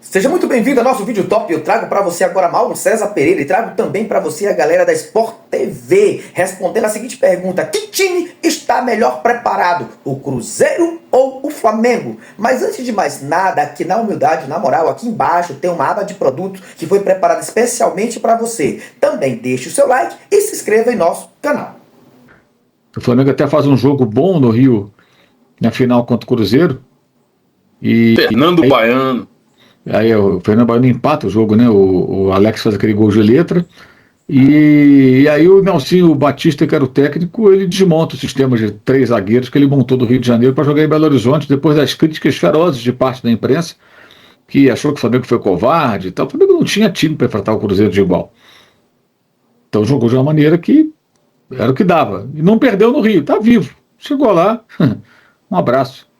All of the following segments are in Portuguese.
Seja muito bem-vindo ao nosso vídeo top. Eu trago para você agora Mauro César Pereira e trago também para você a galera da Sport TV, respondendo a seguinte pergunta: que time está melhor preparado, o Cruzeiro ou o Flamengo? Mas antes de mais nada, aqui na humildade, na moral, aqui embaixo tem uma aba de produtos que foi preparada especialmente para você. Também deixe o seu like e se inscreva em nosso canal. O Flamengo até faz um jogo bom no Rio, na final contra o Cruzeiro. E Fernando Baiano. aí o Fernando Baiano empata o jogo, né? O Alex faz aquele gol de letra. E aí o Nelsinho Batista, que era o técnico, ele desmonta o sistema de 3 zagueiros que ele montou do Rio de Janeiro para jogar em Belo Horizonte, depois das críticas ferozes de parte da imprensa, que achou que o Flamengo foi covarde e tal. O Flamengo não tinha time para enfrentar o Cruzeiro de igual. Então jogou de uma maneira que era o que dava. E não perdeu no Rio, tá vivo. Chegou lá, um abraço.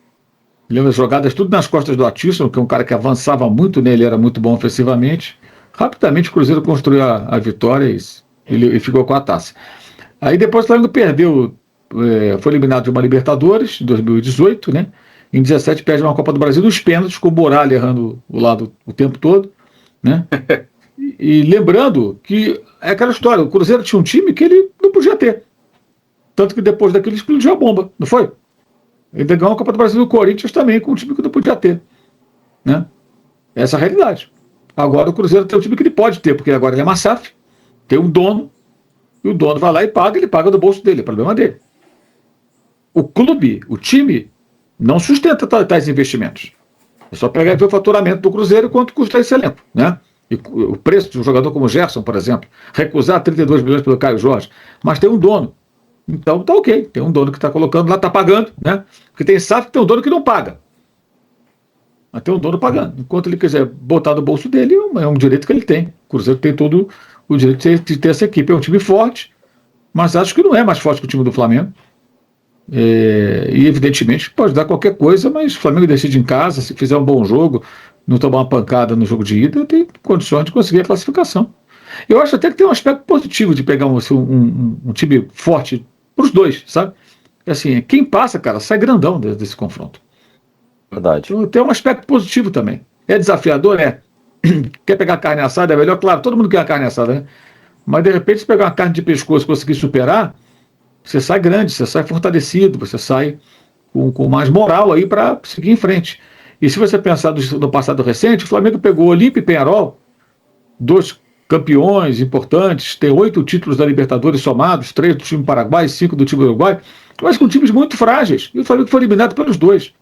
Lembra as jogadas tudo nas costas do Atisson, que é um cara que avançava muito nele, era muito bom ofensivamente. Rapidamente o Cruzeiro construiu a vitória e ficou com a taça. Aí depois o Flamengo perdeu, foi eliminado de uma Libertadores em 2018, né? Em 17 perde uma Copa do Brasil nos pênaltis, com o Morales errando o lado o tempo todo, né? E lembrando que é aquela história, o Cruzeiro tinha um time que ele não podia ter. Tanto que depois daquilo explodiu a bomba, não foi? Ele ganhou a Copa do Brasil do Corinthians também, com um time que não podia ter, né? Essa é a realidade. Agora o Cruzeiro tem um time que ele pode ter, porque agora ele é uma SAF, tem um dono, e o dono vai lá e paga, ele paga do bolso dele, é problema dele. O clube, o time, não sustenta tais investimentos. É só pegar e ver o faturamento do Cruzeiro e quanto custa esse elenco, né? E o preço de um jogador como o Gerson, por exemplo, recusar 32 milhões pelo Caio Jorge, mas tem um dono. Então tá ok, tem um dono que está colocando lá, está pagando, né? Porque tem SAF que tem um dono que não paga. Mas tem um dono pagando. Enquanto ele quiser botar no bolso dele, é um direito que ele tem. O Cruzeiro tem todo o direito de ter essa equipe. É um time forte, mas acho que não é mais forte que o time do Flamengo. E evidentemente pode dar qualquer coisa, mas o Flamengo decide em casa, se fizer um bom jogo, não tomar uma pancada no jogo de ida, tem condições de conseguir a classificação. Eu acho até que tem um aspecto positivo de pegar um time forte para os dois, sabe? Assim, quem passa, cara, sai grandão desse confronto. Verdade. Então, tem um aspecto positivo também. É desafiador? É. Quer pegar carne assada? É melhor? Claro, todo mundo quer a carne assada, né? Mas, de repente, se pegar uma carne de pescoço e conseguir superar, você sai grande, você sai fortalecido, você sai com mais moral aí para seguir em frente. E se você pensar no passado recente, o Flamengo pegou o Olímpia e Peñarol, 2 campeões importantes, tem 8 títulos da Libertadores somados, 3 do time Paraguai, 5 do time Uruguai, mas com times muito frágeis. E o Flamengo foi eliminado pelos 2.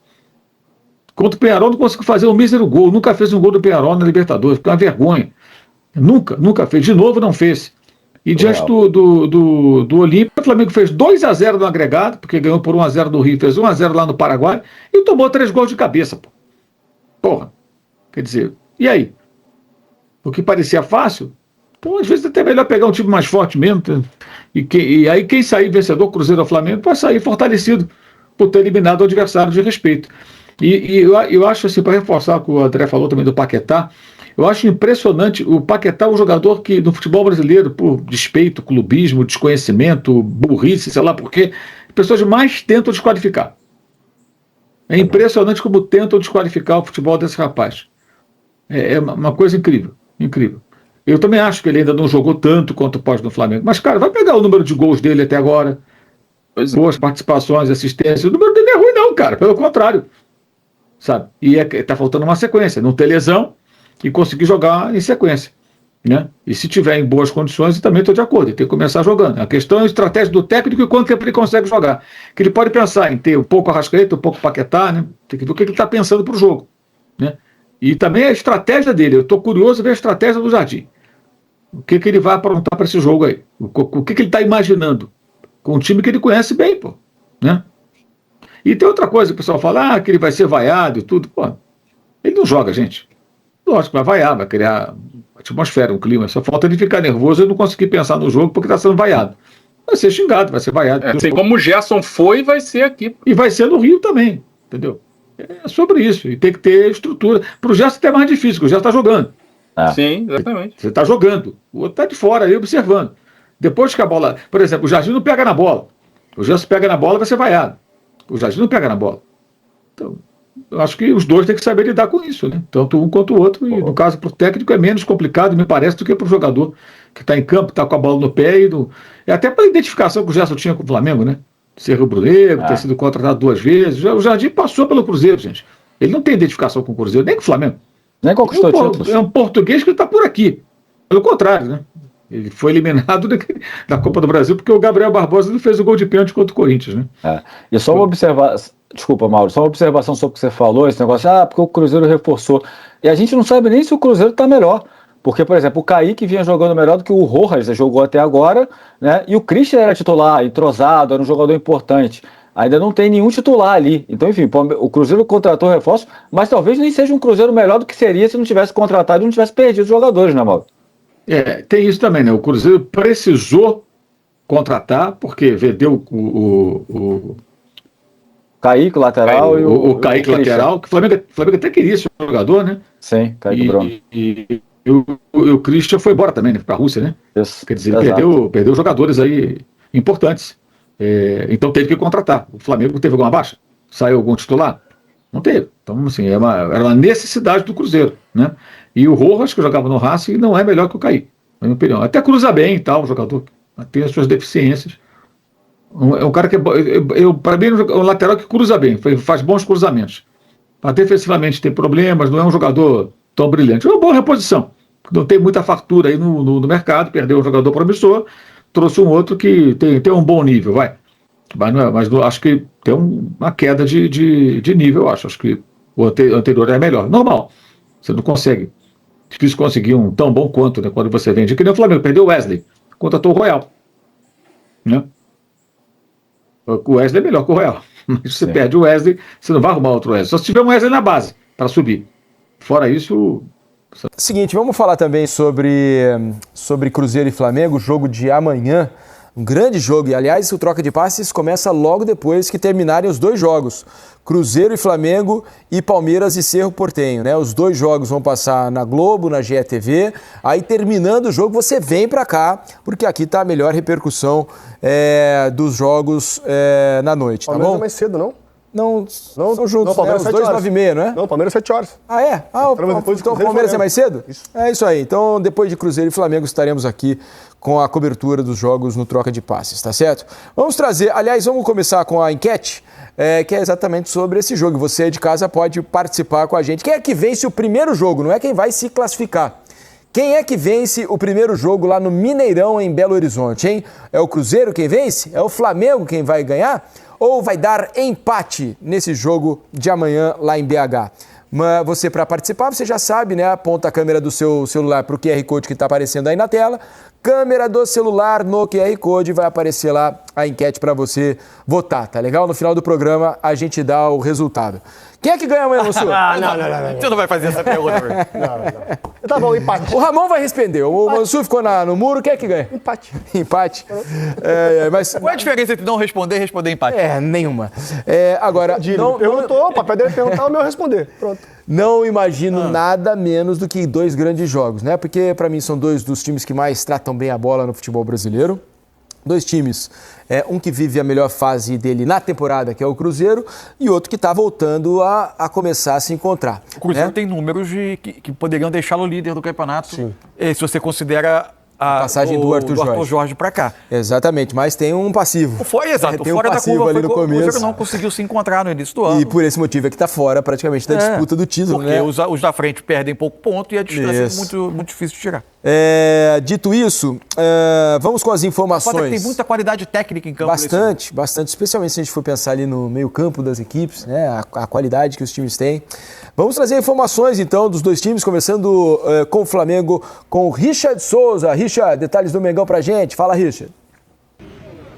Contra o Peñarol não conseguiu fazer um mísero gol, nunca fez um gol do Peñarol na Libertadores, porque é uma vergonha. Nunca fez, de novo não fez. E diante do Olímpia, o Flamengo fez 2-0 no agregado, porque ganhou por 1-0 do Rio, fez 1-0 lá no Paraguai, e tomou 3 gols de cabeça, pô. Porra. Quer dizer, e aí? O que parecia fácil? Então, às vezes, é até melhor pegar um time mais forte mesmo. E aí, quem sair vencedor, Cruzeiro ou Flamengo, vai sair fortalecido por ter eliminado o adversário de respeito. E eu acho assim, para reforçar o que o André falou também do Paquetá, eu acho impressionante. O Paquetá é um jogador que, no futebol brasileiro, por despeito, clubismo, desconhecimento, burrice, sei lá por quê, as pessoas mais tentam desqualificar. É impressionante como tentam desqualificar o futebol desse rapaz. É uma coisa incrível, incrível. Eu também acho que ele ainda não jogou tanto quanto pode no Flamengo. Mas, cara, vai pegar o número de gols dele até agora, boas participações, assistências. O número dele não é ruim, não, cara. Pelo contrário. Sabe? E tá faltando uma sequência. Não ter lesão e conseguir jogar em sequência. Né? E se tiver em boas condições, eu também estou de acordo. Ele tem que começar jogando. A questão é a estratégia do técnico e quanto tempo ele consegue jogar. Que ele pode pensar em ter um pouco Arrascaeta, um pouco Paquetá, né? Tem que ver o que ele está pensando para o jogo. Né? E também a estratégia dele. Eu estou curioso ver a estratégia do Jardim. O que ele vai aprontar para esse jogo aí? O que ele está imaginando? Com um time que ele conhece bem, pô. Né? E tem outra coisa, o pessoal fala, que ele vai ser vaiado e tudo. Pô, ele não joga, gente. Lógico, vai vaiar, vai criar atmosfera, um clima. Só falta ele ficar nervoso e não conseguir pensar no jogo porque está sendo vaiado. Vai ser xingado, vai ser vaiado. Assim como o Gerson foi, vai ser aqui. E vai ser no Rio também, entendeu? É sobre isso. E tem que ter estrutura. Para o Gerson é mais difícil, porque o Gerson está jogando. Sim, exatamente. Você está jogando. O outro está de fora ali observando. Depois que a bola. Por exemplo, o Jardim não pega na bola. O Gerson pega na bola, vai ser vaiado. O Jardim não pega na bola. Então, eu acho que os dois têm que saber lidar com isso, né? Tanto um quanto o outro, e no caso para o técnico é menos complicado, me parece, do que para o jogador que está em campo, está com a bola no pé, e até para a identificação que o Gerson tinha com o Flamengo, né? Ser rubro-negro, ter sido contratado 2 vezes. O Jardim passou pelo Cruzeiro, gente. Ele não tem identificação com o Cruzeiro, nem com o Flamengo. Nem conquistou títulos. É um português que está por aqui. Pelo contrário, né? Ele foi eliminado da Copa do Brasil porque o Gabriel Barbosa não fez o gol de pênalti contra o Corinthians, né? E só uma observação, desculpa, Mauro, só uma observação sobre o que você falou, esse negócio, porque o Cruzeiro reforçou. E a gente não sabe nem se o Cruzeiro está melhor. Porque, por exemplo, o Kaique vinha jogando melhor do que o Rojas jogou até agora, né? E o Christian era titular, entrosado, era um jogador importante. Ainda não tem nenhum titular ali. Então, enfim, o Cruzeiro contratou reforço, mas talvez nem seja um Cruzeiro melhor do que seria se não tivesse contratado e não tivesse perdido os jogadores, né, Mauro? Tem isso também, né? O Cruzeiro precisou contratar, porque vendeu o Kaique, lateral, e o Kaique, lateral, que o Flamengo até queria esse jogador, né? Sim, Kaique Bruno. E o Christian foi embora também, né? Para a Rússia, né? Isso, quer dizer, ele perdeu jogadores aí importantes. Então teve que contratar. O Flamengo teve alguma baixa? Saiu algum titular? Não teve. Então, assim, era uma necessidade do Cruzeiro, né? E o Rojas, que jogava no Racing, não é melhor que o Kaique, na minha opinião. Até cruza bem e tal, o jogador tem as suas deficiências. É um cara que para mim, é um lateral que cruza bem, faz bons cruzamentos. Mas defensivamente tem problemas, não é um jogador tão brilhante. É uma boa reposição. Não tem muita fartura aí no mercado, perdeu um jogador promissor, trouxe um outro que tem um bom nível, vai. Mas acho que tem uma queda de nível, eu acho. Acho que o anterior é melhor. Normal. Você não consegue. Difícil conseguir um tão bom quanto, né, quando você vende. Que nem o Flamengo, perdeu o Wesley, contratou o Royal. Né? O Wesley é melhor que o Royal. Mas você perde o Wesley, você não vai arrumar outro Wesley. Só se tiver um Wesley na base, para subir. Fora isso... Seguinte, vamos falar também sobre Cruzeiro e Flamengo, jogo de amanhã. Um grande jogo, e aliás o troca de passes começa logo depois que terminarem os 2 jogos. Cruzeiro e Flamengo e Palmeiras e Cerro Porteño, né? Os 2 jogos vão passar na Globo, na GETV. Aí terminando o jogo você vem pra cá, porque aqui tá a melhor repercussão dos jogos na noite, tá Palmeiras bom? É mais cedo, não? Não, são juntos, não, né? Os 2, 9h30, não é? Não, Palmeiras 7 horas. Ah, é? Então o Palmeiras é mais cedo? Isso. É isso aí. Então, depois de Cruzeiro e Flamengo, estaremos aqui com a cobertura dos jogos no Troca de Passes, tá certo? Vamos começar com a enquete, que é exatamente sobre esse jogo. Você de casa pode participar com a gente. Quem é que vence o primeiro jogo? Não é quem vai se classificar. Quem é que vence o primeiro jogo lá no Mineirão, em Belo Horizonte, hein? É o Cruzeiro quem vence? É o Flamengo quem vai ganhar? Ou vai dar empate nesse jogo de amanhã lá em BH? Mas você, para participar, você já sabe, né? Aponta a câmera do seu celular para o QR Code que está aparecendo aí na tela. Câmera do celular no QR Code, vai aparecer lá a enquete para você votar, tá legal? No final do programa a gente dá o resultado. Quem é que ganha amanhã, Mansur? Não. Você não vai fazer essa pergunta pra mim. Não. Tá bom, empate. O Ramon vai responder. O Mansur ficou no muro, quem é que ganha? Empate. Empate. Mas... Qual é a diferença entre não responder e responder empate? Nenhuma. Agora, Perguntou, o papel dele perguntar, o meu responder. Pronto. Não imagino nada menos do que 2 grandes jogos, né? Porque para mim são 2 dos times que mais tratam bem a bola no futebol brasileiro. 2 times, um que vive a melhor fase dele na temporada, que é o Cruzeiro, e outro que está voltando a começar a se encontrar. O Cruzeiro tem números que poderiam deixá-lo líder do campeonato. Sim. Se você considera a passagem do Arthur Jorge para cá. Exatamente, mas tem um passivo. Exato, tem fora um passivo da curva ali no começo. O Cruzeiro não conseguiu se encontrar no início do ano. E por esse motivo é que está fora praticamente da disputa do título, porque né? os da frente perdem pouco ponto e a distância é muito difícil de tirar. Dito isso, vamos com as informações. Tem muita qualidade técnica em campo. Bastante, especialmente se a gente for pensar ali no meio campo das equipes, né? A qualidade que os times têm. Vamos trazer informações então dos 2 times, começando com o Flamengo, com o Richard Souza. Richard, detalhes do Mengão pra gente. Fala, Richard.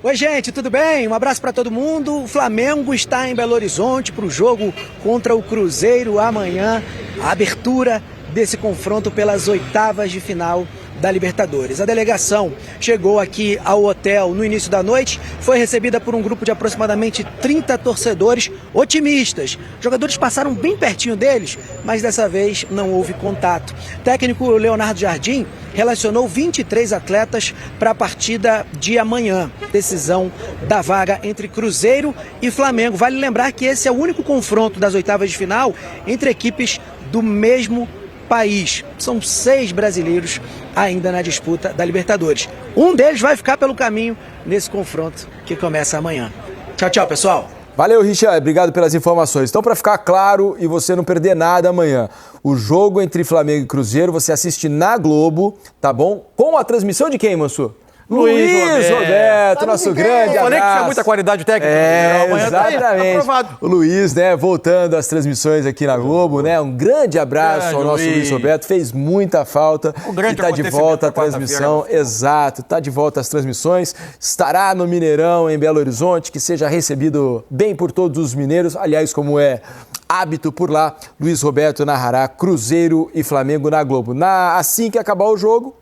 Oi, gente, tudo bem? Um abraço para todo mundo. O Flamengo está em Belo Horizonte para o jogo contra o Cruzeiro amanhã. A abertura desse confronto pelas 8ª de final da Libertadores. A delegação chegou aqui ao hotel no início da noite, foi recebida por um grupo de aproximadamente 30 torcedores otimistas. Os jogadores passaram bem pertinho deles, mas dessa vez não houve contato. O técnico Leonardo Jardim relacionou 23 atletas para a partida de amanhã. Decisão da vaga entre Cruzeiro e Flamengo. Vale lembrar que esse é o único confronto das oitavas de final entre equipes do mesmo país. São 6 brasileiros ainda na disputa da Libertadores. Um deles vai ficar pelo caminho nesse confronto que começa amanhã. Tchau, tchau, pessoal. Valeu, Richard. Obrigado pelas informações. Então, para ficar claro e você não perder nada amanhã, o jogo entre Flamengo e Cruzeiro você assiste na Globo, tá bom? Com a transmissão de quem, Mansur? Luiz Roberto, nosso grande abraço. Falei que tinha muita qualidade técnica. Exatamente. Tá o Luiz, né, voltando às transmissões aqui na Globo, né? Um grande abraço ao nosso Luiz Roberto. Fez muita falta. E tá de volta à transmissão. Exato, tá de volta às transmissões. Estará no Mineirão, em Belo Horizonte, que seja recebido bem por todos os mineiros. Aliás, como é hábito por lá, Luiz Roberto narrará Cruzeiro e Flamengo na Globo. Assim que acabar o jogo,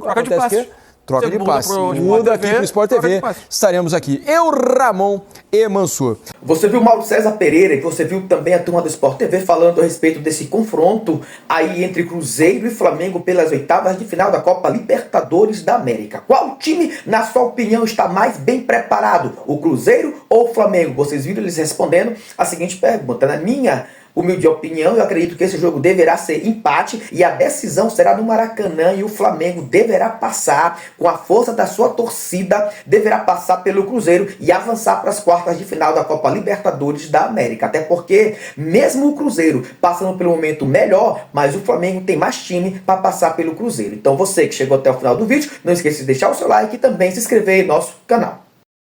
acontece o quê? Troca de passe. Muda aqui pro Sport TV. Estaremos aqui. Eu, Ramon e Mansur. Você viu Mauro César Pereira e você viu também a turma do Sport TV falando a respeito desse confronto aí entre Cruzeiro e Flamengo pelas oitavas de final da Copa Libertadores da América. Qual time, na sua opinião, está mais bem preparado? O Cruzeiro ou o Flamengo? Vocês viram eles respondendo a seguinte pergunta. Na minha humilde opinião, eu acredito que esse jogo deverá ser empate e a decisão será no Maracanã e o Flamengo deverá passar com a força da sua torcida, deverá passar pelo Cruzeiro e avançar para as quartas de final da Copa Libertadores da América. Até porque, mesmo o Cruzeiro passando pelo momento melhor, mas o Flamengo tem mais time para passar pelo Cruzeiro. Então você que chegou até o final do vídeo, não esqueça de deixar o seu like e também se inscrever em nosso canal.